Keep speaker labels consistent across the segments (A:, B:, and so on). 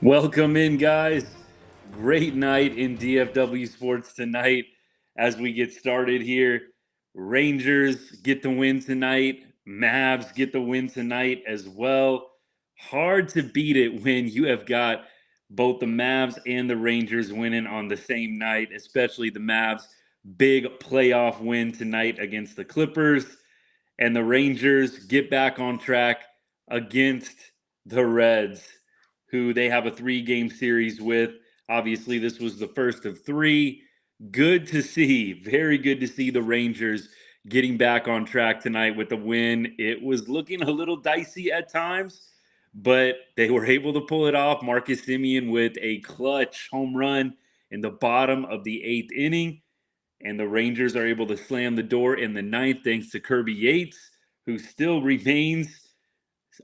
A: Welcome in, guys. Great night in DFW sports tonight as we get started here. Rangers get the win tonight. Mavs get the win tonight as well. Hard to beat it when you have got both the Mavs and the Rangers winning on the same night, especially the Mavs' big playoff win tonight against the Clippers. And the Rangers get back on track against the Reds, who they have a 3-game series with. Obviously, this was the first of 3. Good to see, very good to see the Rangers getting back on track tonight with the win. It was looking a little dicey at times, but they were able to pull it off. Marcus Semien with a clutch home run in the bottom of the 8th inning. And the Rangers are able to slam the door in the 9th thanks to Kirby Yates, who still remains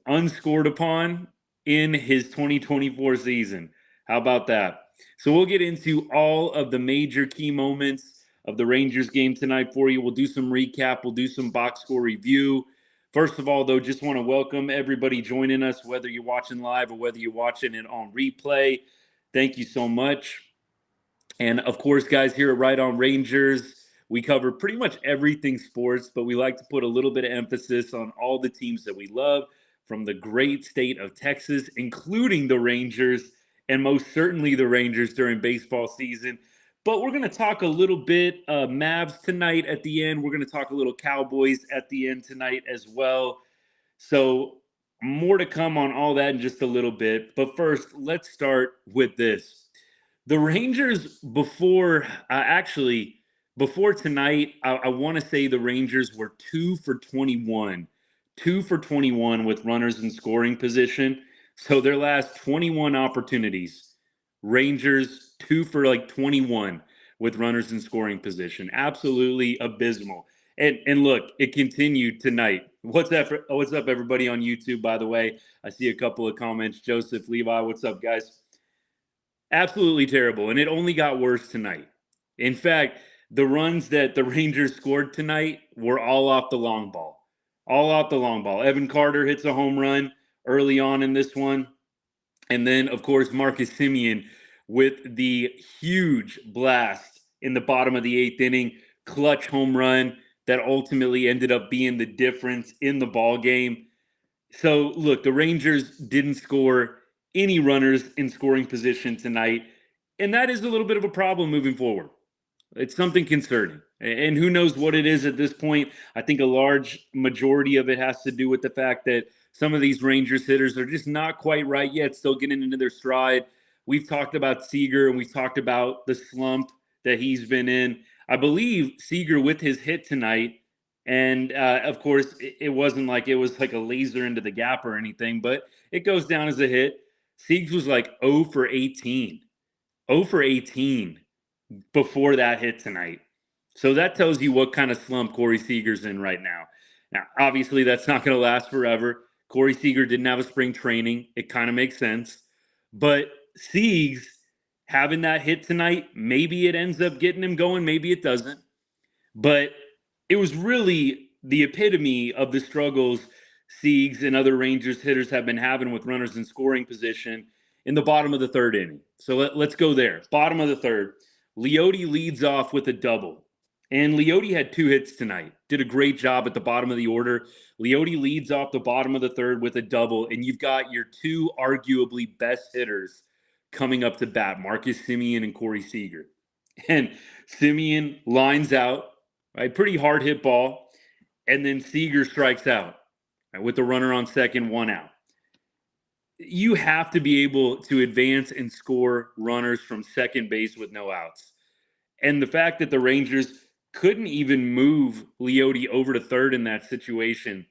A: unscored upon in his 2024 season. How about that? So we'll get into all of the major key moments of the Rangers game tonight for you. We'll do some recap. We'll do some box score review. First of all, though, just want to welcome everybody joining us, whether you're watching live or whether you're watching it on replay. Thank you so much. And of course, guys, here at Right On Rangers, we cover pretty much everything sports, but we like to put a little bit of emphasis on all the teams that we love from the great state of Texas, including the Rangers, and most certainly the Rangers during baseball season. But we're going to talk a little bit Mavs tonight at the end. We're going to talk a little Cowboys at the end tonight as well. So more to come on all that in just a little bit. But first, let's start with this. The Rangers before tonight, I want to say the Rangers were 2 for 21. 2 for 21 with runners in scoring position. So their last 21 opportunities, Rangers 2 for 21 with runners in scoring position. Absolutely abysmal. And look, it continued tonight. What's up, everybody on YouTube, by the way? I see a couple of comments. Joseph, Levi, what's up, guys? Absolutely terrible. And it only got worse tonight. In fact, the runs that the Rangers scored tonight were all off the long ball. All off the long ball. Evan Carter hits a home run early on in this one. And then, of course, Marcus Semien with the huge blast in the bottom of the 8th inning, clutch home run that ultimately ended up being the difference in the ball game. So, look, the Rangers didn't score any runners in scoring position tonight, and that is a little bit of a problem moving forward. It's something concerning, and who knows what it is at this point. I think a large majority of it has to do with the fact that some of these Rangers hitters are just not quite right yet, still getting into their stride. We've talked about Seager, and we've talked about the slump that he's been in. I believe Seager with his hit tonight, and of course, it wasn't like it was like a laser into the gap or anything, but it goes down as a hit. Siegs was like 0 for 18. 0 for 18 before that hit tonight. So that tells you what kind of slump Corey Seager's in right now. Now, obviously, that's not going to last forever. Corey Seager didn't have a spring training. It kind of makes sense. But Siegs having that hit tonight, maybe it ends up getting him going. Maybe it doesn't. But it was really the epitome of the struggles Siegs and other Rangers hitters have been having with runners in scoring position in the bottom of the 3rd inning. So let's go there. Bottom of the 3rd. Leote leads off with a double. And Leote had 2 hits tonight. Did a great job at the bottom of the order. Leote leads off the bottom of the 3rd with a double. And you've got your 2 arguably best hitters coming up to bat, Marcus Semien and Corey Seager. And Semien lines out, right? Pretty hard hit ball. And then Seager strikes out, right, with the runner on second, 1 out. You have to be able to advance and score runners from second base with no outs. And the fact that the Rangers couldn't even move Leote over to 3rd in that situation,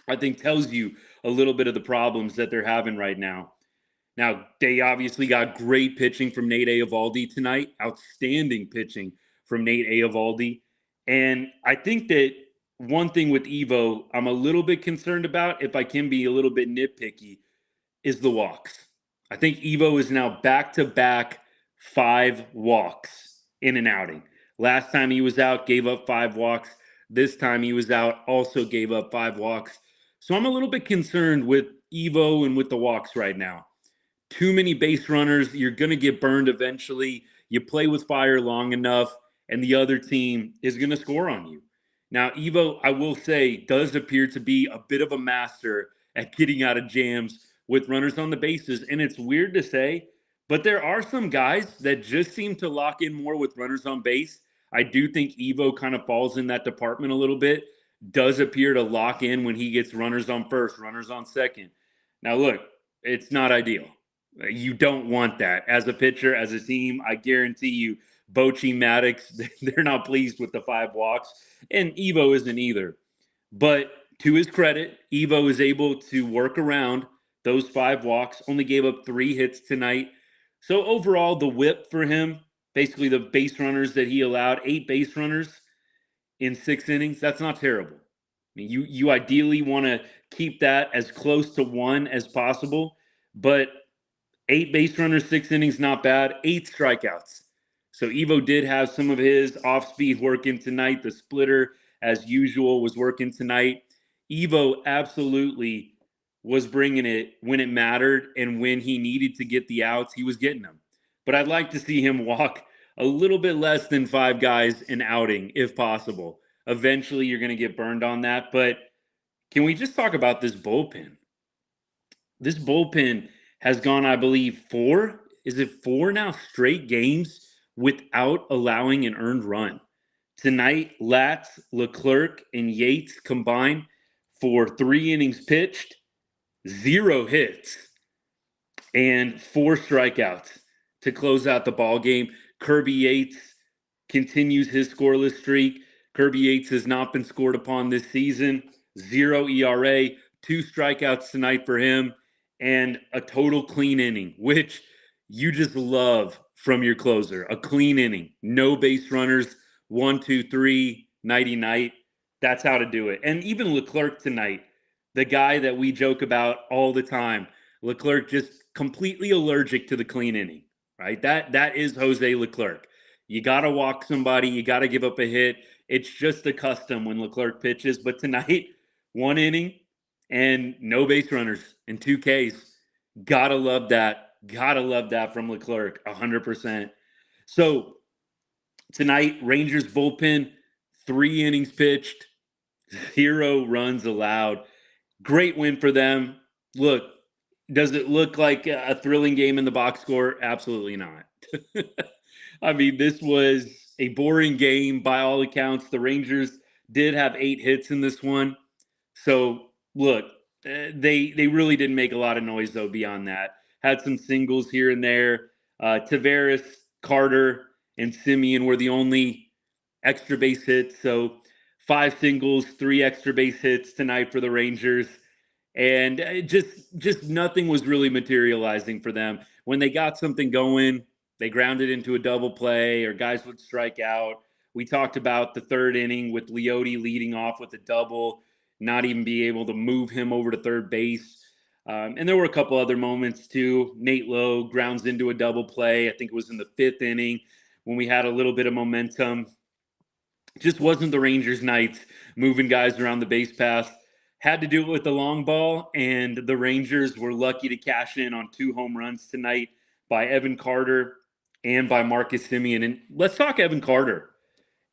A: I think tells you a little bit of the problems that they're having right now. Now, they obviously got great pitching from Nate Eovaldi tonight. Outstanding pitching from Nate Eovaldi. And I think that one thing with Evo I'm a little bit concerned about, if I can be a little bit nitpicky, is the walks. I think Evo is now back-to-back 5 walks in an outing. Last time he was out, gave up 5 walks. This time he was out, also gave up 5 walks. So I'm a little bit concerned with Evo and with the walks right now. too many base runners, you're going to get burned eventually. You play with fire long enough, and the other team is going to score on you. Now, Evo, I will say, does appear to be a bit of a master at getting out of jams with runners on the bases. And it's weird to say, but there are some guys that just seem to lock in more with runners on base. I do think Evo kind of falls in that department a little bit, does appear to lock in when he gets runners on first, runners on second. Now, look, it's not ideal. You don't want that. As a pitcher, as a team, I guarantee you, Bochy, Maddox, they're not pleased with the 5 walks, and Evo isn't either. But to his credit, Evo is able to work around those 5 walks, only gave up 3 hits tonight. So overall, the whip for him, basically the base runners that he allowed, 8 base runners in 6 innings, that's not terrible. I mean, you ideally want to keep that as close to 1 as possible, but 8 base runners, 6 innings, not bad. 8 strikeouts. So Evo did have some of his off-speed working tonight. The splitter, as usual, was working tonight. Evo absolutely was bringing it when it mattered, and when he needed to get the outs, he was getting them. But I'd like to see him walk a little bit less than 5 guys an outing, if possible. Eventually, you're going to get burned on that. But can we just talk about this bullpen? This bullpen has gone, I believe, 4 now straight games without allowing an earned run. Tonight, Latz, Leclerc, and Yates combined for 3 innings pitched, 0 hits, and 4 strikeouts to close out the ball game. Kirby Yates continues his scoreless streak. Kirby Yates has not been scored upon this season. 0 ERA, 2 strikeouts tonight for him, and a total clean inning, which you just love from your closer. A clean inning, no base runners, 1, 2, 3, nighty-night. That's how to do it. And even Leclerc tonight, the guy that we joke about all the time, Leclerc just completely allergic to the clean inning, right? That is Jose Leclerc. You got to walk somebody. You got to give up a hit. It's just a custom when Leclerc pitches. But tonight, 1 inning and no base runners and 2 Ks. Gotta love that. Gotta love that from Leclerc, 100%. So tonight, Rangers bullpen, 3 innings pitched, 0 runs allowed. Great win for them. Look, does it look like a thrilling game in the box score? Absolutely not. I mean, this was a boring game by all accounts. The Rangers did have 8 hits in this one. So, look, they really didn't make a lot of noise, though, beyond that. Had some singles here and there. Taveras, Carter, and Semien were the only extra base hits. So 5 singles, 3 extra base hits tonight for the Rangers. And just nothing was really materializing for them. When they got something going, they grounded into a double play or guys would strike out. We talked about the 3rd inning with Leote leading off with a double, not even be able to move him over to third base. And there were a couple other moments too. Nate Lowe grounds into a double play. I think it was in the 5th inning when we had a little bit of momentum. Just wasn't the Rangers' night moving guys around the base path. Had to do it with the long ball, and the Rangers were lucky to cash in on 2 home runs tonight by Evan Carter and by Marcus Semien. And let's talk Evan Carter.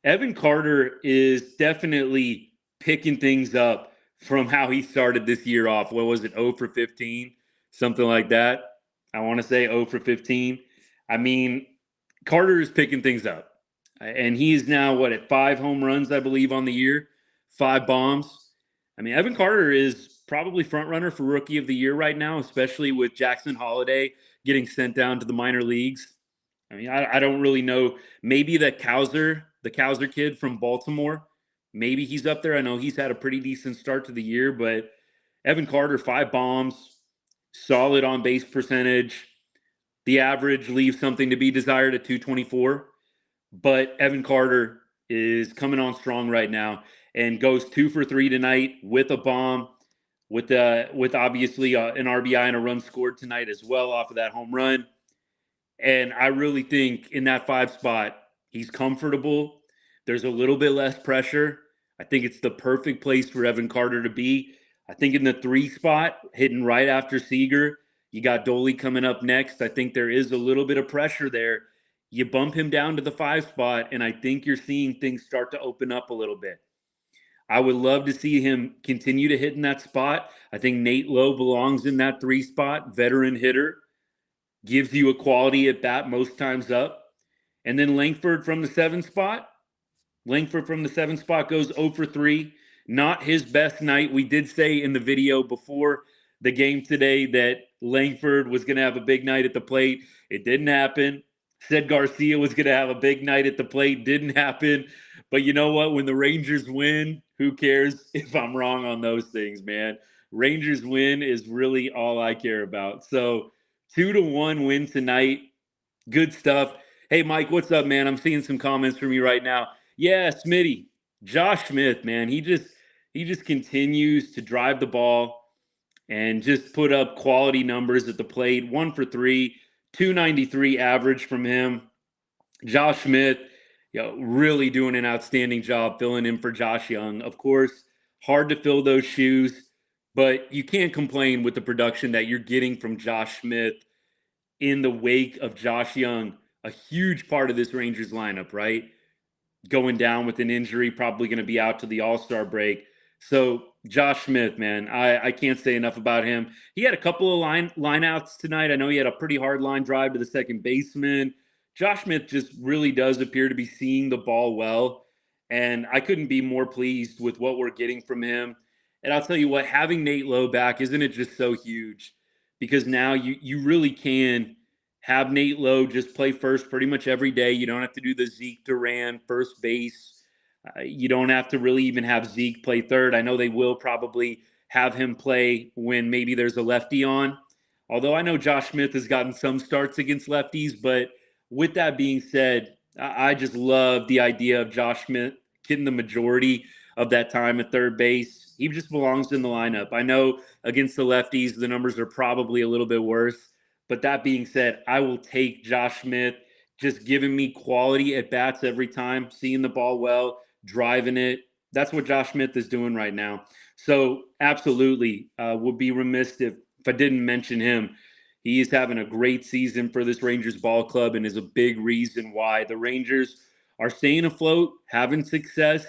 A: Evan Carter is definitely picking things up from how he started this year off. What was it, 0 for 15? Something like that. I want to say 0 for 15. I mean, Carter is picking things up. And he is now, at 5 home runs, I believe, on the year, 5 bombs. I mean, Evan Carter is probably front runner for Rookie of the Year right now, especially with Jackson Holliday getting sent down to the minor leagues. I mean, I don't really know. Maybe the Cowser kid from Baltimore, maybe he's up there. I know he's had a pretty decent start to the year, but Evan Carter, 5 bombs, solid on base percentage. The average leaves something to be desired at 224. But Evan Carter is coming on strong right now and goes 2 for 3 tonight with a bomb, with obviously an RBI and a run scored tonight as well off of that home run. And I really think in that 5 spot, he's comfortable. There's a little bit less pressure. I think it's the perfect place for Evan Carter to be. I think in the 3 spot, hitting right after Seager, You got Doley coming up next. I think there is a little bit of pressure there. You bump him down to the 5 spot, and I think you're seeing things start to open up a little bit. I would love to see him continue to hit in that spot. I think Nate Lowe belongs in that 3 spot, veteran hitter, gives you a quality at bat most times up. And then Langford from the 7 spot. Langford from the 7 spot goes 0 for 3. Not his best night. We did say in the video before the game today that Langford was going to have a big night at the plate. It didn't happen. Said Garcia was going to have a big night at the plate. Didn't happen. But you know what? When the Rangers win, who cares if I'm wrong on those things, man? Rangers win is really all I care about. So 2-1 win tonight. Good stuff. Hey, Mike, what's up, man? I'm seeing some comments from you right now. Yeah, Smitty, Josh Smith, man, he just continues to drive the ball and just put up quality numbers at the plate. 1 for 3, 293 average from him. Josh Smith, really doing an outstanding job filling in for Josh Young. Of course, hard to fill those shoes, but you can't complain with the production that you're getting from Josh Smith in the wake of Josh Young, a huge part of this Rangers lineup, right? Going down with an injury, probably going to be out to the All-Star break. So Josh Smith, man, I can't say enough about him. He had a couple of line outs tonight. I know he had a pretty hard line drive to the second baseman. Josh Smith just really does appear to be seeing the ball well, and I couldn't be more pleased with what we're getting from him. And I'll tell you what, having Nate Lowe back, isn't it just so huge? Because now you really can have Nate Lowe just play first pretty much every day. You don't have to do the Zeke Duran first base. You don't have to really even have Zeke play third. I know they will probably have him play when maybe there's a lefty on. Although I know Josh Smith has gotten some starts against lefties. But with that being said, I just love the idea of Josh Smith getting the majority of that time at third base. He just belongs in the lineup. I know against the lefties, the numbers are probably a little bit worse. But that being said, I will take Josh Smith just giving me quality at bats every time, seeing the ball well, driving it. That's what Josh Smith is doing right now. So absolutely, would be remiss if I didn't mention him. He is having a great season for this Rangers ball club and is a big reason why the Rangers are staying afloat, having success,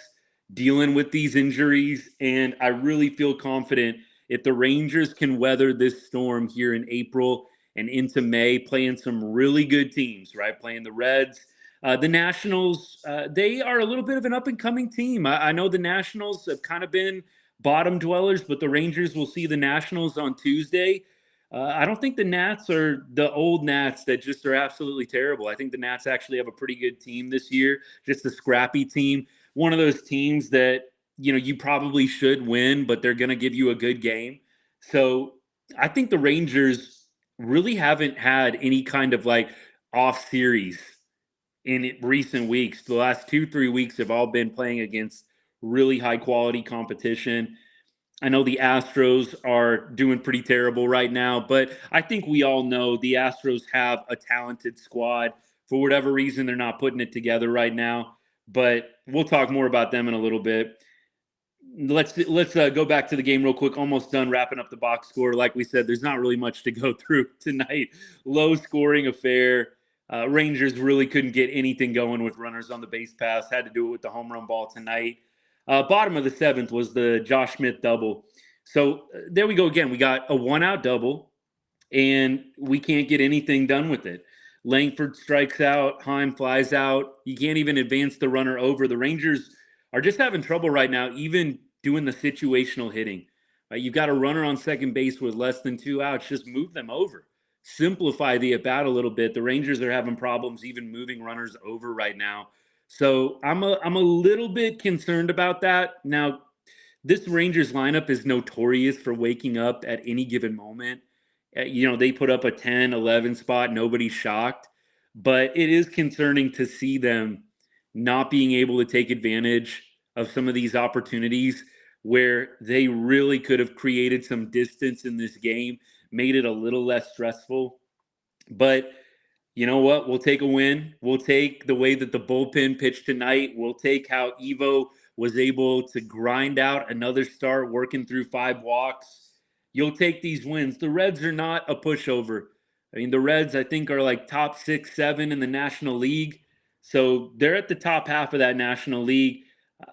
A: dealing with these injuries. And I really feel confident if the Rangers can weather this storm here in April and into May, playing some really good teams, right? Playing the Reds. The Nationals, they are a little bit of an up-and-coming team. I know the Nationals have kind of been bottom dwellers, but the Rangers will see the Nationals on Tuesday. I don't think the Nats are the old Nats that just are absolutely terrible. I think the Nats actually have a pretty good team this year, just a scrappy team. One of those teams that, you probably should win, but they're going to give you a good game. So I think the Rangers really haven't had any kind of like off series in recent weeks. The last 2-3 weeks have all been playing against really high quality competition. I know the Astros are doing pretty terrible right now, but I think we all know the Astros have a talented squad. For whatever reason, they're not putting it together right now, but we'll talk more about them in a little bit. Let's go back to the game real quick. Almost done wrapping up the box score. Like we said, there's not really much to go through tonight. Low scoring affair. Rangers really couldn't get anything going with runners on the base pass. Had to do it with the home run ball tonight. Bottom of the 7th was the Josh Smith double. So there we go again. We got a 1-out double, and we can't get anything done with it. Langford strikes out. Heim flies out. You can't even advance the runner over. The Rangers are just having trouble right now, even doing the situational hitting. You've got a runner on second base with less than 2 outs. Just move them over. Simplify the at-bat a little bit. The Rangers are having problems even moving runners over right now. So I'm a little bit concerned about that. Now, this Rangers lineup is notorious for waking up at any given moment. They put up a 10, 11 spot. Nobody's shocked. But it is concerning to see them not being able to take advantage of some of these opportunities where they really could have created some distance in this game, made it a little less stressful. But you know what? We'll take a win. We'll take the way that the bullpen pitched tonight. We'll take how Evo was able to grind out another start, working through 5 walks. You'll take these wins. The Reds are not a pushover. I mean, the Reds, I think, are like top 6, 7 in the National League. So they're at the top half of that National League.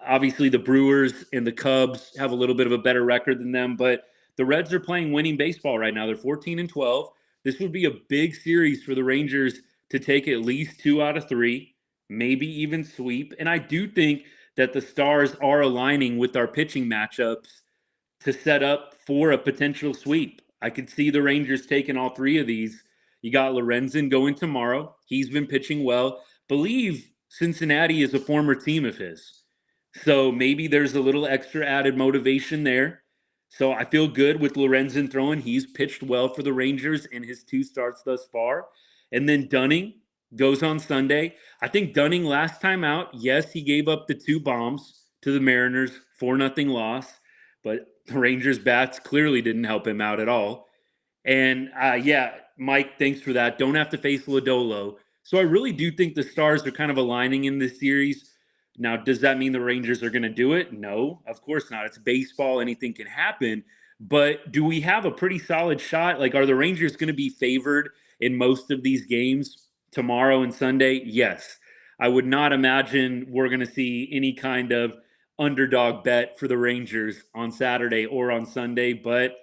A: Obviously, the Brewers and the Cubs have a little bit of a better record than them, but the Reds are playing winning baseball right now. They're 14-12. This would be a big series for the Rangers to take at least 2 out of 3, maybe even sweep. And I do think that the stars are aligning with our pitching matchups to set up for a potential sweep. I could see the Rangers taking all 3 of these. You got Lorenzen going tomorrow. He's been pitching well. Believe Cincinnati is a former team of his. So maybe there's a little extra added motivation there. So I feel good with Lorenzen throwing. He's pitched well for the Rangers in his 2 starts thus far. And then Dunning goes on Sunday. I think Dunning last time out, yes, he gave up the 2 bombs to the Mariners, 4-0 loss. But the Rangers bats clearly didn't help him out at all. And yeah, Mike, thanks for that. Don't have to face Lodolo. So I really do think the stars are kind of aligning in this series. Now, does that mean the Rangers are going to do it? No, of course not. It's baseball. Anything can happen. But do we have a pretty solid shot? Like, are the Rangers going to be favored in most of these games tomorrow and Sunday? Yes. I would not imagine we're going to see any kind of underdog bet for the Rangers on Saturday or on Sunday, but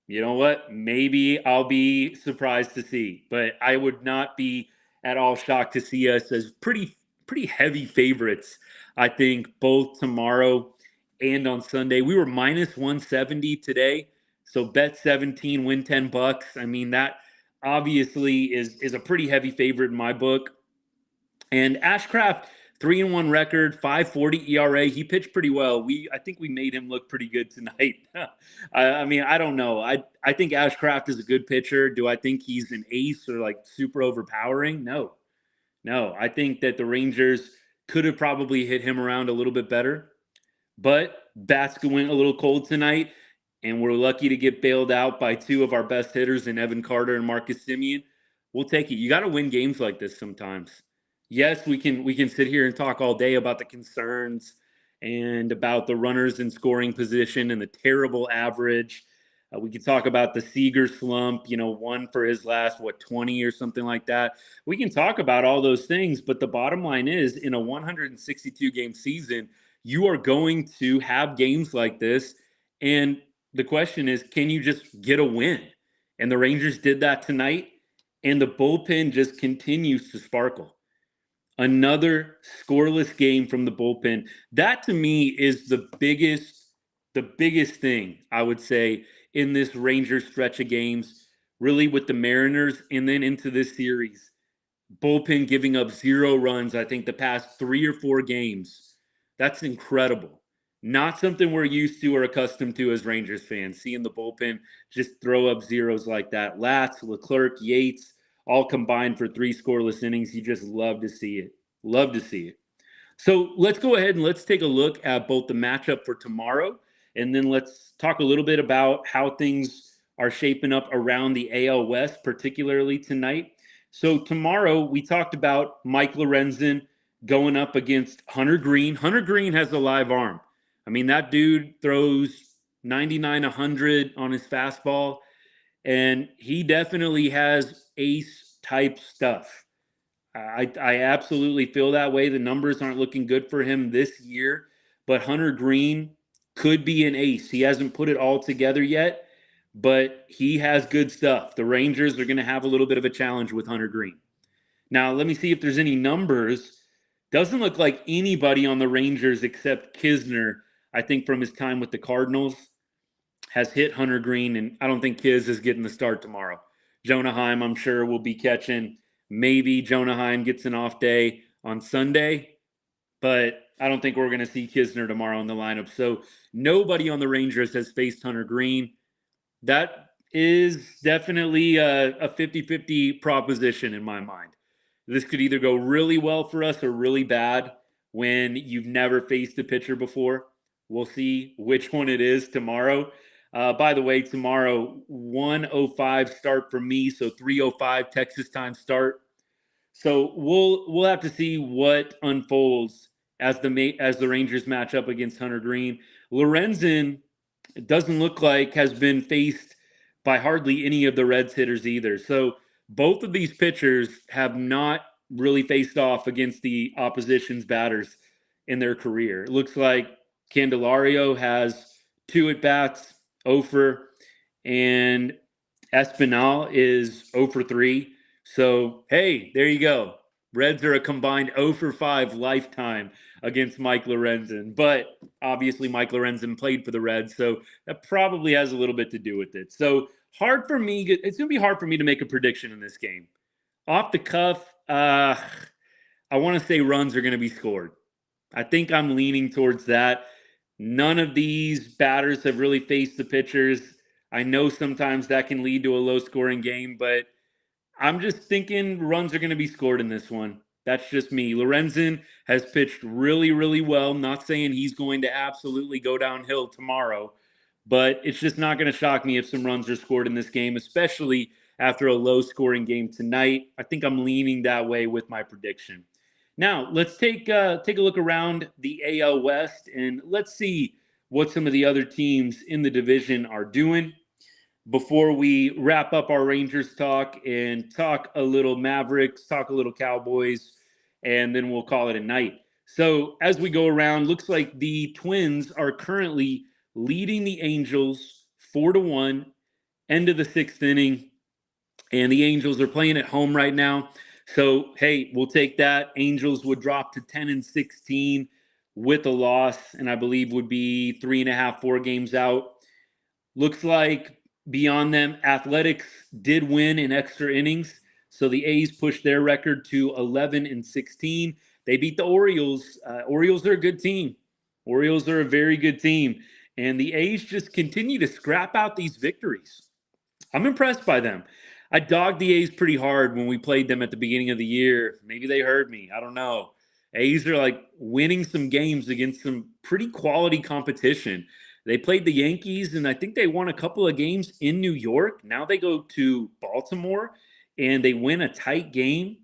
A: you know what? Maybe I'll be surprised to see, but I would not be at all shocked to see us as pretty heavy favorites. I think both tomorrow and on Sunday. We were minus 170 today, so bet 17, win $10. I mean, that obviously is a pretty heavy favorite in my book. And Ashcraft, 3-1 record, 5.40 ERA. He pitched pretty well. I think we made him look pretty good tonight. I mean, I don't know. I think Ashcraft is a good pitcher. Do I think he's an ace or like super overpowering? No. I think that the Rangers could have probably hit him around a little bit better. But Baska went a little cold tonight, and we're lucky to get bailed out by 2 of our best hitters in Evan Carter and Marcus Semien. We'll take it. You got to win games like this sometimes. Yes, we can sit here and talk all day about the concerns and about the runners in scoring position and the terrible average. We could talk about the Seager slump, 1 for his last, 20 or something like that. We can talk about all those things, but the bottom line is in a 162-game season, you are going to have games like this. And the question is, can you just get a win? And the Rangers did that tonight, and the bullpen just continues to sparkle. Another scoreless game from the bullpen. That to me is the biggest thing I would say in this Rangers stretch of games, really with the Mariners and then into this series. Bullpen giving up 0 runs, I think the past 3 or 4 games. That's incredible. Not something we're used to or accustomed to as Rangers fans, seeing the bullpen just throw up zeros like that. Latz, Leclerc, Yates, all combined for 3 scoreless innings. You just love to see it. Love to see it. So let's go ahead and let's take a look at both the matchup for tomorrow, and then let's talk a little bit about how things are shaping up around the AL West, particularly tonight. So tomorrow we talked about Mike Lorenzen going up against Hunter Greene. Hunter Greene has a live arm. I mean, that dude throws 99, 100 on his fastball, and he definitely has ace-type stuff. I absolutely feel that way. The numbers aren't looking good for him this year, but Hunter Greene could be an ace. He hasn't put it all together yet, but he has good stuff. The Rangers are going to have a little bit of a challenge with Hunter Greene. Now, let me see if there's any numbers. Doesn't look like anybody on the Rangers except Kisner, I think from his time with the Cardinals, has hit Hunter Greene, and I don't think Kiz is getting the start tomorrow. Jonah Heim, I'm sure, will be catching. Maybe Jonah Heim gets an off day on Sunday, but I don't think we're going to see Kisner tomorrow in the lineup. So nobody on the Rangers has faced Hunter Greene. That is definitely a 50-50 proposition in my mind. This could either go really well for us or really bad when you've never faced a pitcher before. We'll see which one it is tomorrow. By the way, tomorrow, 1:05 start for me, so 3:05 Texas time start. So we'll have to see what unfolds as the Rangers match up against Hunter Greene. Lorenzen, it doesn't look like, has been faced by hardly any of the Reds hitters either. So both of these pitchers have not really faced off against the opposition's batters in their career. It looks like Candelario has 2 at bats, 0 for, and Espinal is 0 for 3. So, hey, there you go. Reds are a combined 0 for 5 lifetime against Mike Lorenzen. But obviously, Mike Lorenzen played for the Reds, so that probably has a little bit to do with it. So, hard for me. It's going to be hard for me to make a prediction in this game. Off the cuff, I want to say runs are going to be scored. I think I'm leaning towards that. None of these batters have really faced the pitchers. I know sometimes that can lead to a low scoring game, but I'm just thinking runs are going to be scored in this one. That's just me. Lorenzen has pitched really, really well. Not saying he's going to absolutely go downhill tomorrow, but it's just not going to shock me if some runs are scored in this game, especially after a low scoring game tonight. I think I'm leaning that way with my prediction. Now, let's take a look around the AL West and let's see what some of the other teams in the division are doing before we wrap up our Rangers talk and talk a little Mavericks, talk a little Cowboys, and then we'll call it a night. So as we go around, looks like the Twins are currently leading the Angels 4-1, end of the 6th inning, and the Angels are playing at home right now. So, hey, we'll take that. Angels would drop to 10-16 with a loss, and I believe would be 3.5, 4 games out. Looks like beyond them, Athletics did win in extra innings. So the A's pushed their record to 11-16. They beat the Orioles. Orioles are a good team. Orioles are a very good team. And the A's just continue to scrap out these victories. I'm impressed by them. I dogged the A's pretty hard when we played them at the beginning of the year. Maybe they heard me. I don't know. A's are like winning some games against some pretty quality competition. They played the Yankees, and I think they won a couple of games in New York. Now they go to Baltimore, and they win a tight game.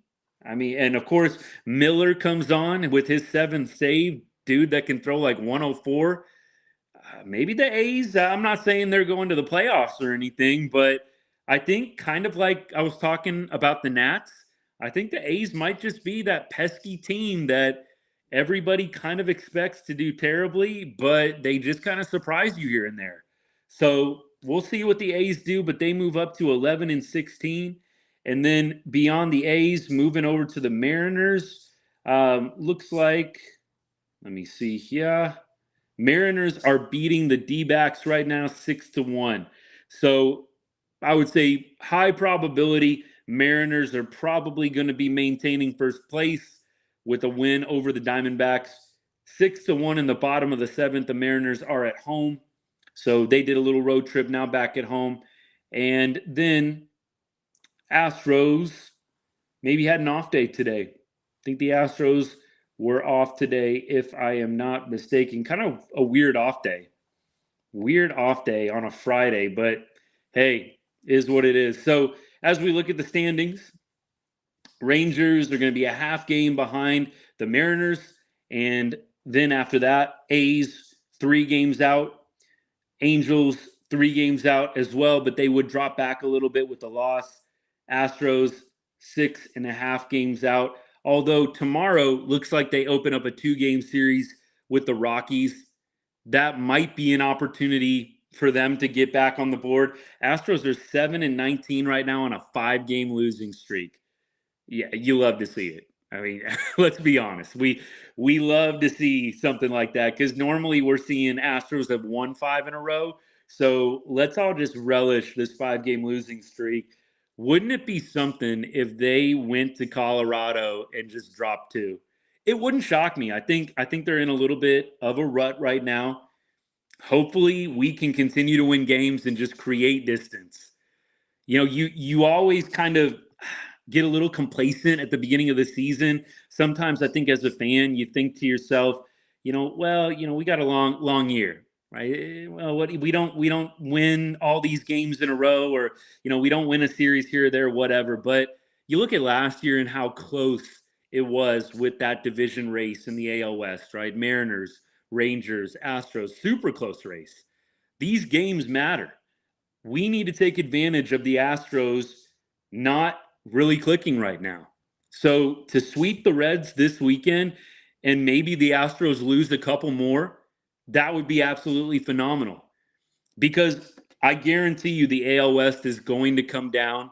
A: I mean, and of course, Miller comes on with his 7th save, dude that can throw like 104. Maybe the A's, I'm not saying they're going to the playoffs or anything, but I think kind of like I was talking about the Nats, I think the A's might just be that pesky team that everybody kind of expects to do terribly, but they just kind of surprise you here and there. So we'll see what the A's do, but they move up to 11-16. And then beyond the A's, moving over to the Mariners, looks like, let me see here. Mariners are beating the D-backs right now 6-1. So I would say high probability Mariners are probably going to be maintaining first place with a win over the Diamondbacks. 6-1 in the bottom of the 7th. The Mariners are at home. So they did a little road trip, now back at home. And then Astros maybe had an off day today. I think the Astros were off today, if I am not mistaken. Kind of a weird off day. Weird off day on a Friday, but hey, is what it is. So as we look at the standings, Rangers are going to be a half game behind the Mariners. And then after that, A's 3 games out. Angels 3 games out as well, but they would drop back a little bit with the loss. Astros 6.5 games out. Although tomorrow looks like they open up a 2-game series with the Rockies. That might be an opportunity for them to get back on the board. Astros are 7-19 right now on a 5-game losing streak. Yeah, you love to see it. I mean, let's be honest. We love to see something like that because normally we're seeing Astros have won 5 in a row. So let's all just relish this 5-game losing streak. Wouldn't it be something if they went to Colorado and just dropped 2? It wouldn't shock me. I think they're in a little bit of a rut right now. Hopefully, we can continue to win games and just create distance. You know, you always kind of get a little complacent at the beginning of the season. Sometimes I think as a fan, you think to yourself, we got a long year, right? Well, we don't win all these games in a row, or we don't win a series here or there, whatever. But you look at last year and how close it was with that division race in the AL West, right? Mariners, Rangers, Astros, super close race. These games matter. we need to take advantage of the Astros not really clicking right now. So to sweep the Reds this weekend and maybe the Astros lose a couple more, that would be absolutely phenomenal. Because I guarantee you the AL West is going to come down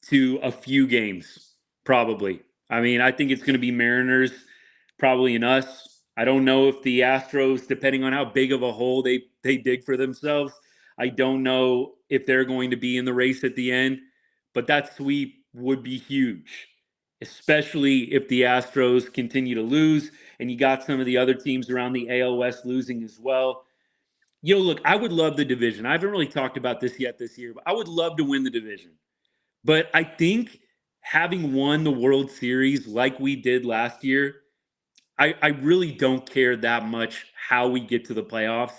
A: to a few games, probably. I mean, I think it's going to be Mariners, probably in us. I don't know if the Astros, depending on how big of a hole they dig for themselves, I don't know if they're going to be in the race at the end, but that sweep would be huge, especially if the Astros continue to lose and you got some of the other teams around the AL West losing as well. Yo, look, I would love the division. I haven't really talked about this yet this year, but I would love to win the division. But I think having won the World Series like we did last year, I really don't care that much how we get to the playoffs.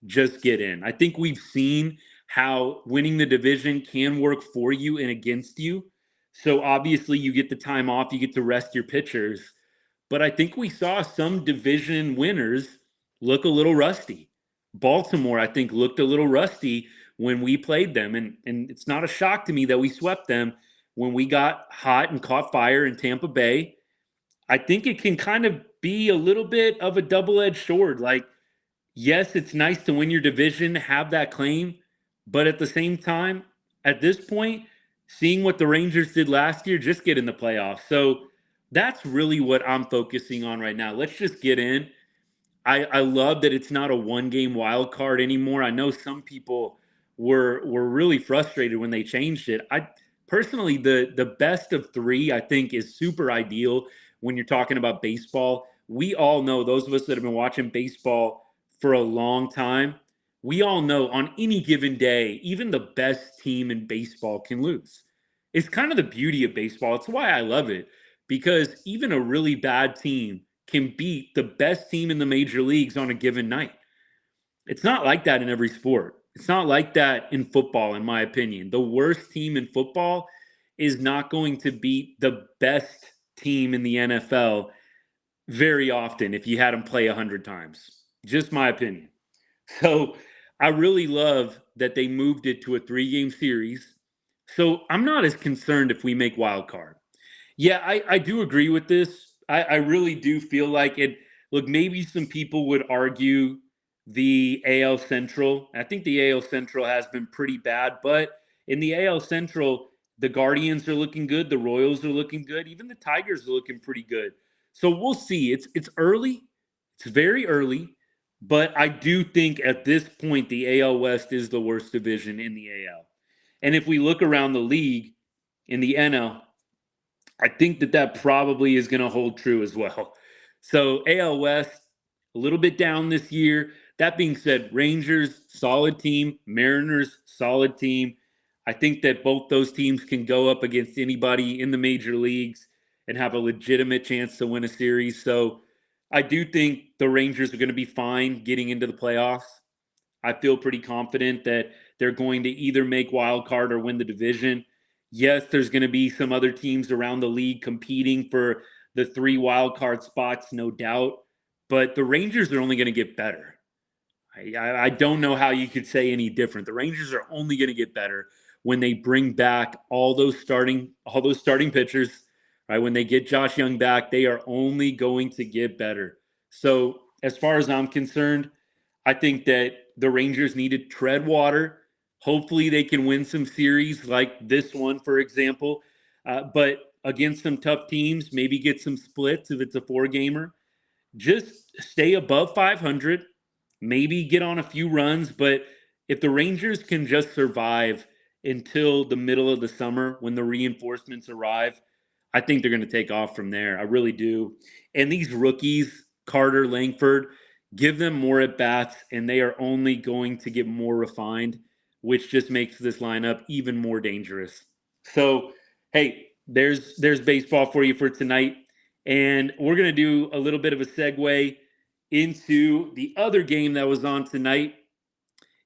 A: Just get in. I think we've seen how winning the division can work for you and against you. So obviously, you get the time off, you get to rest your pitchers. But I think we saw some division winners look a little rusty. Baltimore, I think, looked a little rusty when we played them. And it's not a shock to me that we swept them when we got hot and caught fire in Tampa Bay. I think it can kind of be a little bit of a double-edged sword. Like, yes, it's nice to win your division, have that claim, but at the same time, at this point, seeing what the Rangers did last year, just get in the playoffs. So that's really what I'm focusing on right now. Let's just get in. I love that it's not a one-game wild card anymore. I know some people were really frustrated when they changed it. I personally, the best of three, I think, is super ideal when you're talking about baseball. We all know, those of us that have been watching baseball for a long time, we all know on any given day, even the best team in baseball can lose. It's kind of the beauty of baseball. It's why I love it, because even a really bad team can beat the best team in the major leagues on a given night. It's not like that in every sport. It's not like that in football, in my opinion. The worst team in football is not going to beat the best team in the NFL very often if you had them play 100 times. Just my opinion. So I really love that they moved it to a 3-game series. So I'm not as concerned if we make wild card. Yeah, I do agree with this. I really do feel like it. Look, maybe some people would argue the AL Central. I think the AL Central has been pretty bad, but in the AL Central, the Guardians are looking good, the Royals are looking good, even the Tigers are looking pretty good. So we'll see. It's early. It's very early, but I do think at this point the AL West is the worst division in the AL. And if we look around the league in the NL, I think that probably is going to hold true as well. So AL West, a little bit down this year. That being said, Rangers, solid team. Mariners, solid team. I think that both those teams can go up against anybody in the major leagues and have a legitimate chance to win a series. So I do think the Rangers are going to be fine getting into the playoffs. I feel pretty confident that they're going to either make wild card or win the division. Yes, there's going to be some other teams around the league competing for the 3 wild card spots, no doubt. But the Rangers are only going to get better. I don't know how you could say any different. The Rangers are only going to get better when they bring back all those starting pitchers. Right, when they get Josh Young back, they are only going to get better. So, as far as I'm concerned, I think that the Rangers need to tread water. Hopefully, they can win some series like this one, for example. But against some tough teams, maybe get some splits if it's a 4-gamer. Just stay above 500, maybe get on a few runs. But if the Rangers can just survive until the middle of the summer when the reinforcements arrive, I think they're going to take off from there. I really do. And these rookies, Carter, Langford, give them more at bats, and they are only going to get more refined, which just makes this lineup even more dangerous. So, hey, there's baseball for you for tonight. And we're going to do a little bit of a segue into the other game that was on tonight,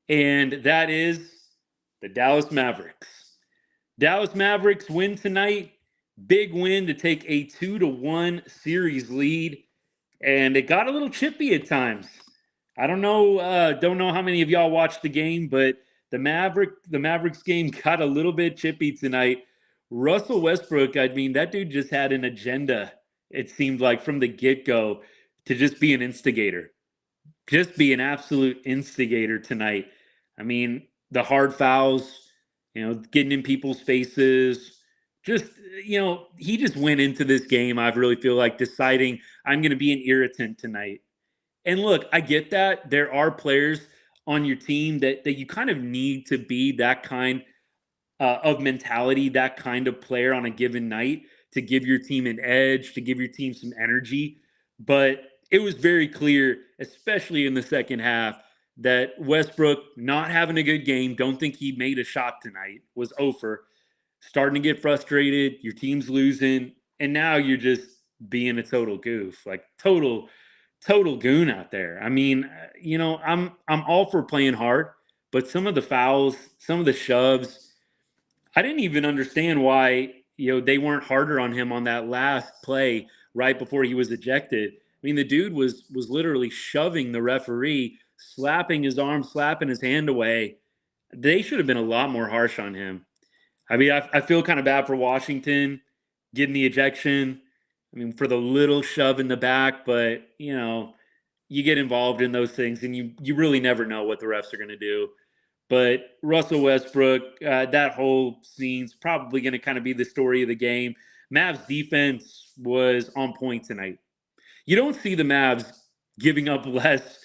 A: and that is the Dallas Mavericks. Dallas Mavericks win tonight. Big win to take a 2-1 series lead, and it got a little chippy at times. I don't know how many of y'all watched the game, but The Mavericks game got a little bit chippy tonight. Russell Westbrook, I mean, that dude just had an agenda, it seemed like, from the get-go to just be an instigator. Just be an absolute instigator tonight. I mean, the hard fouls, getting in people's faces. Just, he just went into this game, I really feel like, deciding I'm going to be an irritant tonight. And look, I get that. There are players on your team that you kind of need to be that kind of mentality, that kind of player on a given night to give your team an edge, to give your team some energy. But it was very clear, especially in the second half, that Westbrook not having a good game, don't think he made a shot tonight, was over. Starting to get frustrated, your team's losing, and now you're just being a total goof, like total goon out there. I mean, I'm all for playing hard, but some of the fouls, some of the shoves, I didn't even understand why, they weren't harder on him on that last play right before he was ejected. I mean, the dude was literally shoving the referee, slapping his arm, slapping his hand away. They should have been a lot more harsh on him. I mean, I feel kind of bad for Washington getting the ejection. I mean, for the little shove in the back, but, you get involved in those things and you really never know what the refs are going to do. But Russell Westbrook, that whole scene's probably going to kind of be the story of the game. Mavs defense was on point tonight. You don't see the Mavs giving up less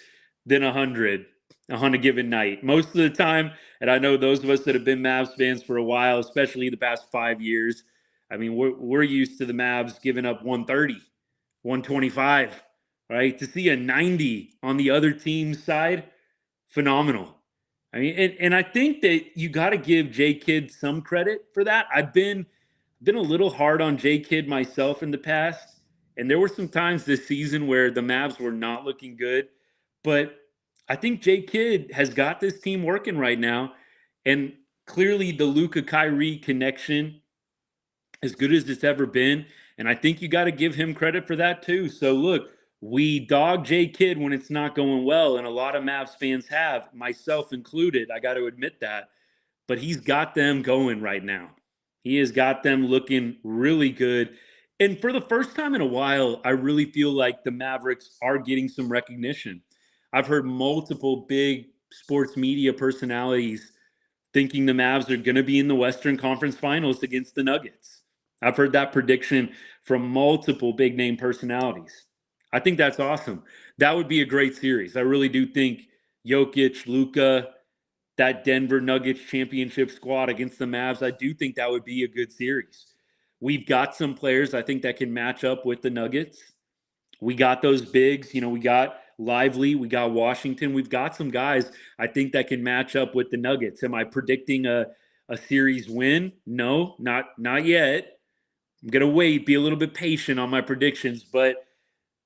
A: than 100 on a given night. Most of the time, and I know those of us that have been Mavs fans for a while, especially the past 5 years, I mean, we're used to the Mavs giving up 130, 125, right? To see a 90 on the other team's side, phenomenal. I mean, and I think that you got to give J Kidd some credit for that. I've been a little hard on J Kidd myself in the past, and there were some times this season where the Mavs were not looking good, but I think J Kidd has got this team working right now, and clearly the Luka Kyrie connection as good as it's ever been, and I think you got to give him credit for that too. So look, we dog J Kidd when it's not going well, and a lot of Mavs fans have, myself included. I got to admit that. But he's got them going right now. He has got them looking really good. And for the first time in a while, I really feel like the Mavericks are getting some recognition. I've heard multiple big sports media personalities thinking the Mavs are going to be in the Western Conference Finals against the Nuggets. I've heard that prediction from multiple big name personalities. I think that's awesome. That would be a great series. I really do think Jokic, Luka, that Denver Nuggets championship squad against the Mavs, I do think that would be a good series. We've got some players I think that can match up with the Nuggets. We got those bigs. We got Lively. We got Washington. We've got some guys I think that can match up with the Nuggets. Am I predicting a series win? No, not yet. I'm going to wait, be a little bit patient on my predictions, but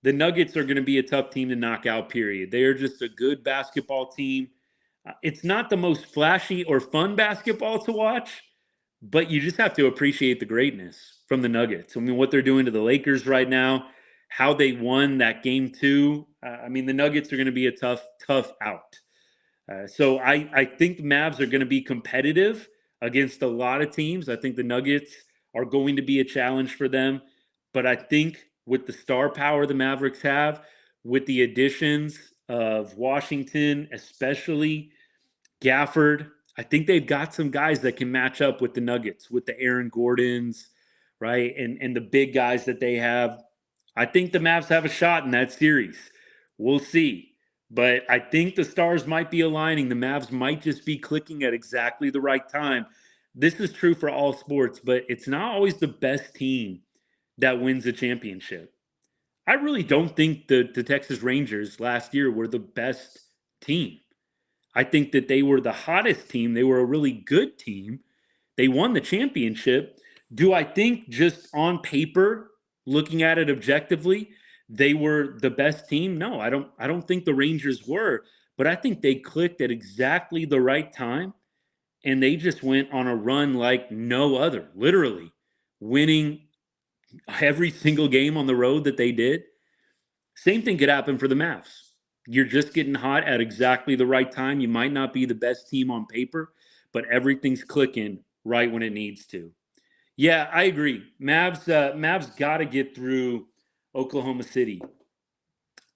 A: the Nuggets are going to be a tough team to knock out, period. They are just a good basketball team. It's not the most flashy or fun basketball to watch, but you just have to appreciate the greatness from the Nuggets. I mean, what they're doing to the Lakers right now, how they won that game 2. I mean, the Nuggets are going to be a tough out. So I think the Mavs are going to be competitive against a lot of teams. I think the Nuggets are going to be a challenge for them. But I think with the star power the Mavericks have, with the additions of Washington, especially Gafford, I think they've got some guys that can match up with the Nuggets, with the Aaron Gordons, right? And the big guys that they have. I think the Mavs have a shot in that series. We'll see. But I think the stars might be aligning. The Mavs might just be clicking at exactly the right time. This is true for all sports, but it's not always the best team that wins a championship. I really don't think the Texas Rangers last year were the best team. I think that they were the hottest team. They were a really good team. They won the championship. Do I think just on paper, looking at it objectively, they were the best team? No, I don't think the Rangers were, but I think they clicked at exactly the right time, and they just went on a run like no other, literally winning every single game on the road that they did. Same thing could happen for the Mavs. You're just getting hot at exactly the right time. You might not be the best team on paper, but everything's clicking right when it needs to. Yeah, I agree. Mavs got to get through Oklahoma City.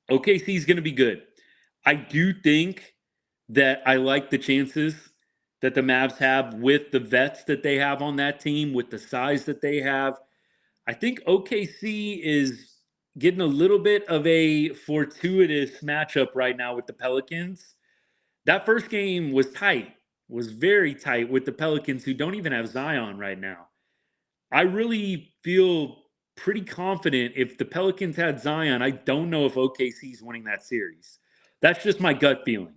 A: OKC is going to be good. I do think that I like the chances that the Mavs have with the vets that they have on that team, with the size that they have. I think OKC is getting a little bit of a fortuitous matchup right now with the Pelicans. That first game was tight, was very tight with the Pelicans, who don't even have Zion right now. I really feel pretty confident if the Pelicans had Zion. I don't know if OKC is winning that series. That's just my gut feeling.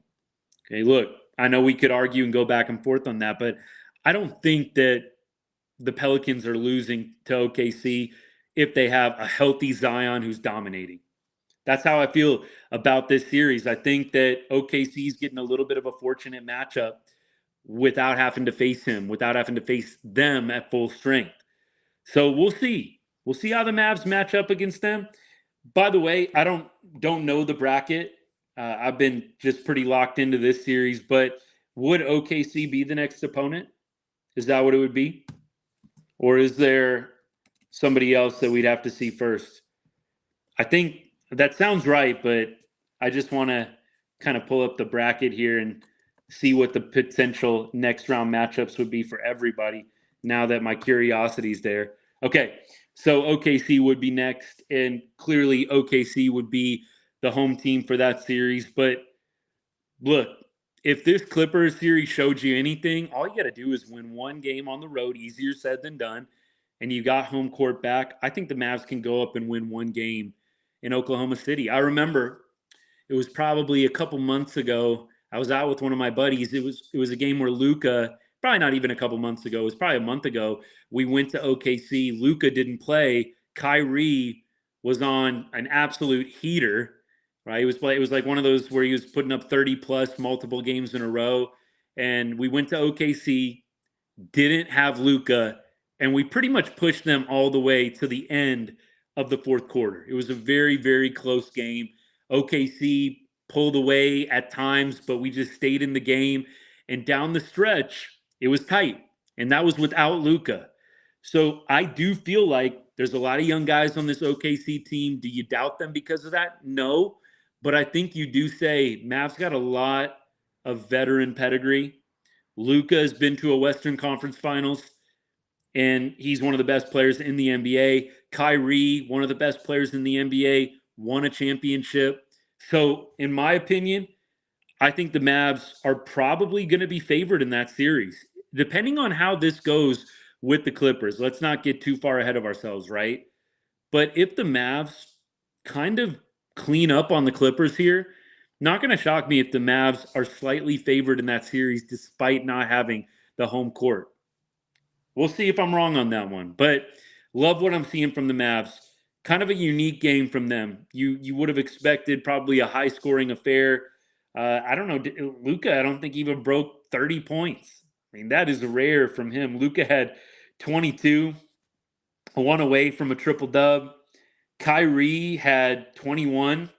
A: Okay, look, I know we could argue and go back and forth on that, but I don't think that the Pelicans are losing to OKC if they have a healthy Zion who's dominating. That's how I feel about this series. I think that OKC is getting a little bit of a fortunate matchup without having to face him, without having to face them at full strength. So we'll see. We'll see how the Mavs match up against them. By the way, I don't know the bracket. I've been just pretty locked into this series, but would OKC be the next opponent? Is that what it would be? Or is there somebody else that we'd have to see first? I think that sounds right, but I just want to kind of pull up the bracket here and see what the potential next round matchups would be for everybody now that my curiosity's there. Okay, so OKC would be next, and clearly OKC would be the home team for that series. But look, if this Clippers series showed you anything, all you got to do is win one game on the road, easier said than done, and you got home court back. I think the Mavs can go up and win one game in Oklahoma City. I remember it was probably a couple months ago. I was out with one of my buddies. It was a game where Luka, probably not even a couple months ago, it was probably a month ago. We went to OKC. Luka didn't play. Kyrie was on an absolute heater, right? It was like one of those where he was putting up 30 plus multiple games in a row. And we went to OKC, didn't have Luka, and we pretty much pushed them all the way to the end of the fourth quarter. It was a very, very close game. OKC pulled away at times, but we just stayed in the game. And down the stretch, it was tight. And that was without Luka. So I do feel like there's a lot of young guys on this OKC team. Do you doubt them because of that? No. But I think you do say Mavs got a lot of veteran pedigree. Luka has been to a Western Conference Finals, and he's one of the best players in the NBA. Kyrie, one of the best players in the NBA, won a championship. So, in my opinion, I think the Mavs are probably going to be favored in that series. Depending on how this goes with the Clippers, let's not get too far ahead of ourselves, right? But if the Mavs kind of clean up on the Clippers here, not going to shock me if the Mavs are slightly favored in that series despite not having the home court. We'll see if I'm wrong on that one, but love what I'm seeing from the Mavs. Kind of a unique game from them. You would have expected probably a high scoring affair. I don't know, Luka. I don't think even broke 30 points. I mean, that is rare from him. Luka had 22, one away from a triple dub. Kyrie had 21.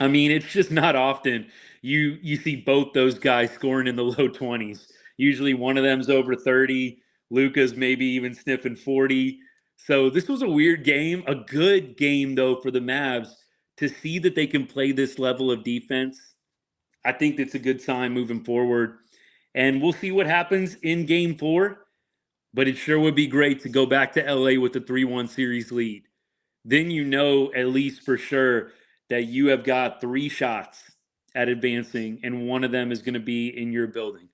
A: I mean, it's just not often you see both those guys scoring in the low 20s. Usually one of them's over 30. Luka's maybe even sniffing 40. So this was a weird game, a good game though for the Mavs to see that they can play this level of defense. I think that's a good sign moving forward. And we'll see what happens in game 4, but it sure would be great to go back to LA with a 3-1 series lead. Then you know at least for sure that you have got 3 shots at advancing, and one of them is going to be in your building.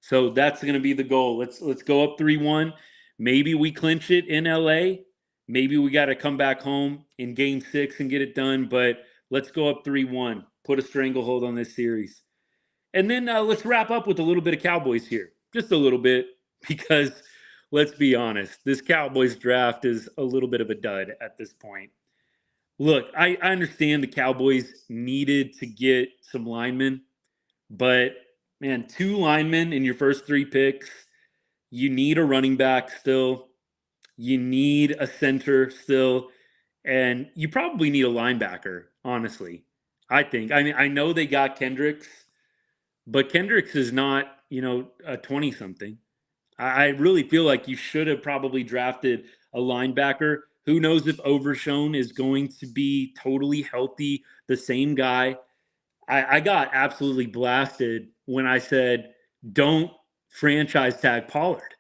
A: So that's going to be the goal. Let's go up 3-1. Maybe we clinch it in LA. Maybe we got to come back home in game 6 and get it done, but let's go up 3-1. Put a stranglehold on this series. And then let's wrap up with a little bit of Cowboys here. Just a little bit, because let's be honest, this Cowboys draft is a little bit of a dud at this point. Look, I understand the Cowboys needed to get some linemen, but man, 2 linemen in your first 3 picks. You need a running back still. You need a center still. And you probably need a linebacker, honestly. I think. I mean, I know they got Kendricks, but Kendricks is not a 20-something. I really feel like you should have probably drafted a linebacker. Who knows if Overshone is going to be totally healthy, the same guy. I got absolutely blasted when I said, don't franchise tag Pollard.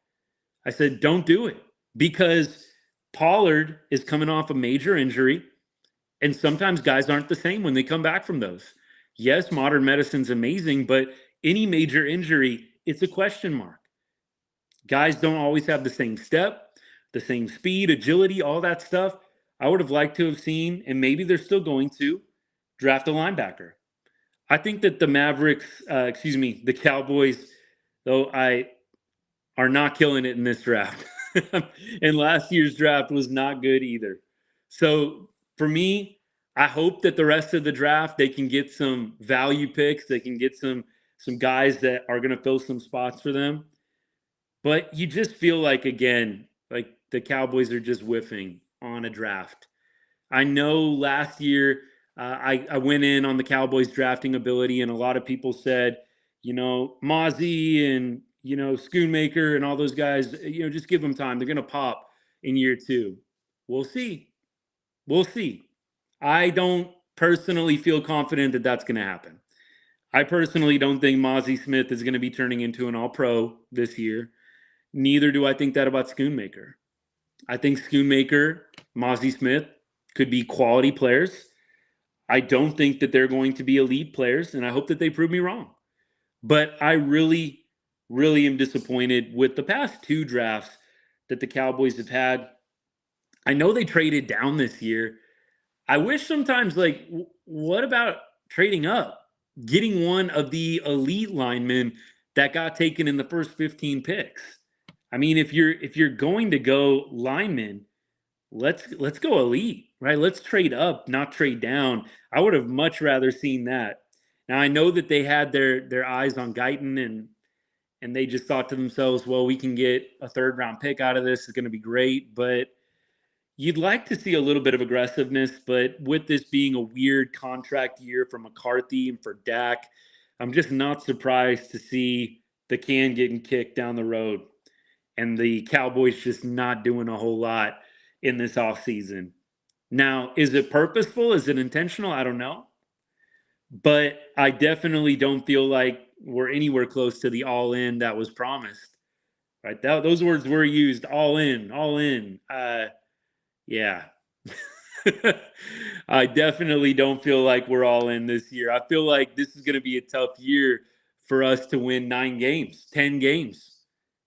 A: I said, don't do it because Pollard is coming off a major injury. And sometimes guys aren't the same when they come back from those. Yes, modern medicine's amazing, but any major injury, it's a question mark. Guys don't always have the same step, the same speed, agility, all that stuff. I would have liked to have seen, and maybe they're still going to, draft a linebacker. I think that the Mavericks, the Cowboys, though, are not killing it in this draft. And last year's draft was not good either. So for me, I hope that the rest of the draft, they can get some value picks. They can get some guys that are going to fill some spots for them. But you just feel like, again, like the Cowboys are just whiffing on a draft. I know last year I went in on the Cowboys drafting ability, and a lot of people said, Mozzie and, Schoonmaker and all those guys, just give them time. They're going to pop in year 2. We'll see. We'll see. I don't personally feel confident that that's going to happen. I personally don't think Mozzie Smith is going to be turning into an all-pro this year. Neither do I think that about Schoonmaker. I think Schoonmaker, Mozzie Smith could be quality players. I don't think that they're going to be elite players, and I hope that they prove me wrong. But I really, really am disappointed with the past 2 drafts that the Cowboys have had. I know they traded down this year. I wish sometimes, what about trading up? Getting one of the elite linemen that got taken in the first 15 picks. I mean, if you're going to go linemen, let's go elite, right? Let's trade up, not trade down. I would have much rather seen that. Now I know that they had their eyes on Guyton and they just thought to themselves, well, we can get a 3rd round pick out of this. It's going to be great, but you'd like to see a little bit of aggressiveness. But with this being a weird contract year for McCarthy and for Dak, I'm just not surprised to see the can getting kicked down the road and the Cowboys just not doing a whole lot in this offseason. Now, is it purposeful? Is it intentional? I don't know. But I definitely don't feel like we're anywhere close to the all-in that was promised. Right? Those words were used, all in, all in. Yeah. I definitely don't feel like we're all in this year. I feel like this is going to be a tough year for us to win 9 games, 10 games.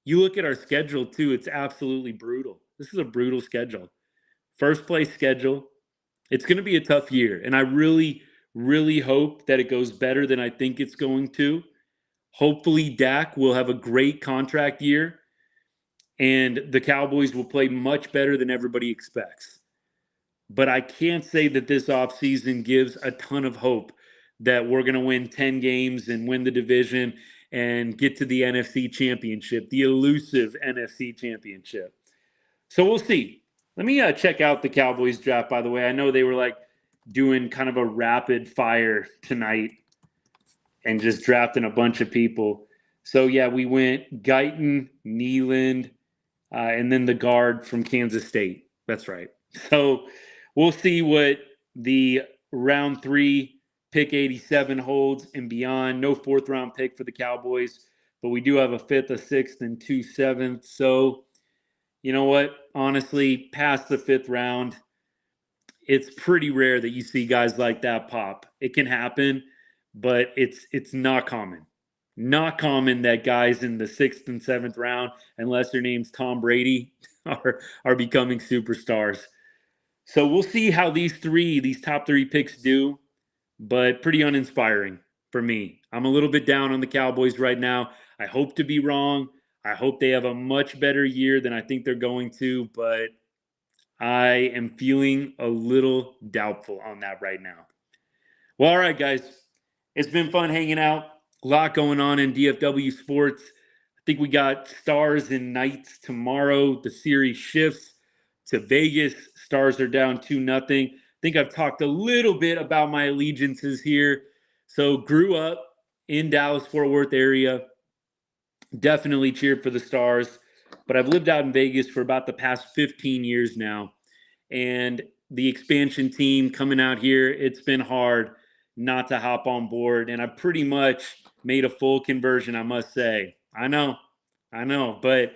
A: You look at our schedule, too. It's absolutely brutal. This is a brutal schedule. First place schedule. It's going to be a tough year. And I really, really hope that it goes better than I think it's going to. Hopefully, Dak will have a great contract year. And the Cowboys will play much better than everybody expects. But I can't say that this offseason gives a ton of hope that we're going to win 10 games and win the division and get to the NFC Championship, the elusive NFC Championship. So we'll see. Let me check out the Cowboys draft, by the way. I know they were doing kind of a rapid fire tonight and just drafting a bunch of people. So, yeah, we went Guyton, Nealand, and then the guard from Kansas State. That's right. So we'll see what the round 3 pick 87 holds and beyond. No 4th round pick for the Cowboys, but we do have a 5th, a 6th, and 2 7th. So, you know what? Honestly, past the 5th round, it's pretty rare that you see guys like that pop. It can happen, but it's not common. Not common that guys in the 6th and 7th round, unless their name's Tom Brady, are becoming superstars. So we'll see how these top 3 picks do, but pretty uninspiring for me. I'm a little bit down on the Cowboys right now. I hope to be wrong. I hope they have a much better year than I think they're going to, but I am feeling a little doubtful on that right now. Well, all right, guys. It's been fun hanging out. A lot going on in DFW sports. I think we got Stars and Knights tomorrow. The series shifts to Vegas. Stars are down 2-0. I think I've talked a little bit about my allegiances here. So grew up in Dallas-Fort Worth area. definitely cheered for the Stars, but I've lived out in Vegas for about the past 15 years now. And the expansion team coming out here, it's been hard not to hop on board. And I pretty much made a full conversion, I must say. I know, but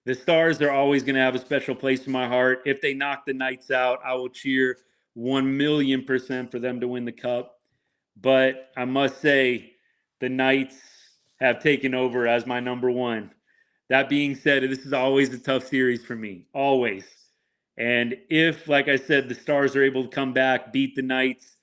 A: the Stars are always going to have a special place in my heart. If they knock the Knights out, I will cheer 1,000,000% for them to win the cup. But I must say, the Knights have taken over as my number one. That being said, this is always a tough series for me, always. And if, like I said, the Stars are able to come back, beat the Knights,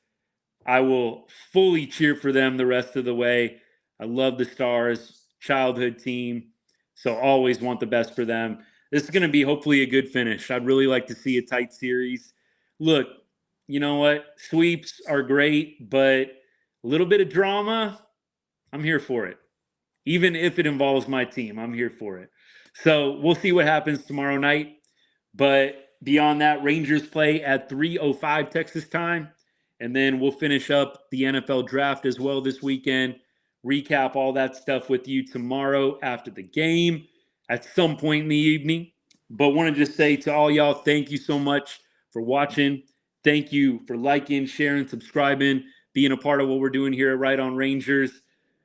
A: I will fully cheer for them the rest of the way. I love the Stars, childhood team, so always want the best for them. This is going to be hopefully a good finish. I'd really like to see a tight series. Look, you know what? Sweeps are great, but a little bit of drama, I'm here for it. Even if it involves my team, I'm here for it. So we'll see what happens tomorrow night. But beyond that, Rangers play at 3:05 Texas time. And then we'll finish up the NFL draft as well this weekend. Recap all that stuff with you tomorrow after the game at some point in the evening. But wanted to say to all y'all, thank you so much for watching. Thank you for liking, sharing, subscribing, being a part of what we're doing here at Right On Rangers.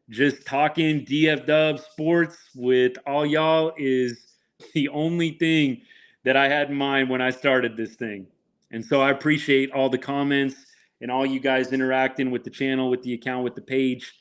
A: Just talking DFW sports with all y'all is the only thing that I had in mind when I started this thing. And so I appreciate all the comments and all you guys interacting with the channel, with the account, with the page.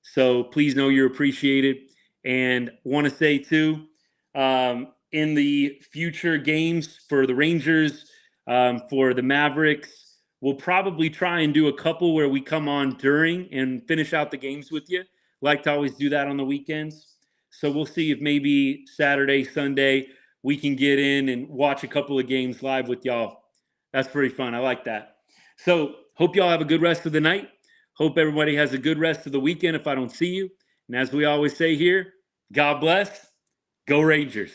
A: So please know you're appreciated. And want to say too, in the future games for the Rangers, for the Mavericks, we'll probably try and do a couple where we come on during and finish out the games with you. Like to always do that on the weekends. So we'll see if maybe Saturday, Sunday, we can get in and watch a couple of games live with y'all. That's pretty fun. I like that. So hope y'all have a good rest of the night. Hope everybody has a good rest of the weekend if I don't see you. And as we always say here, God bless. Go Rangers.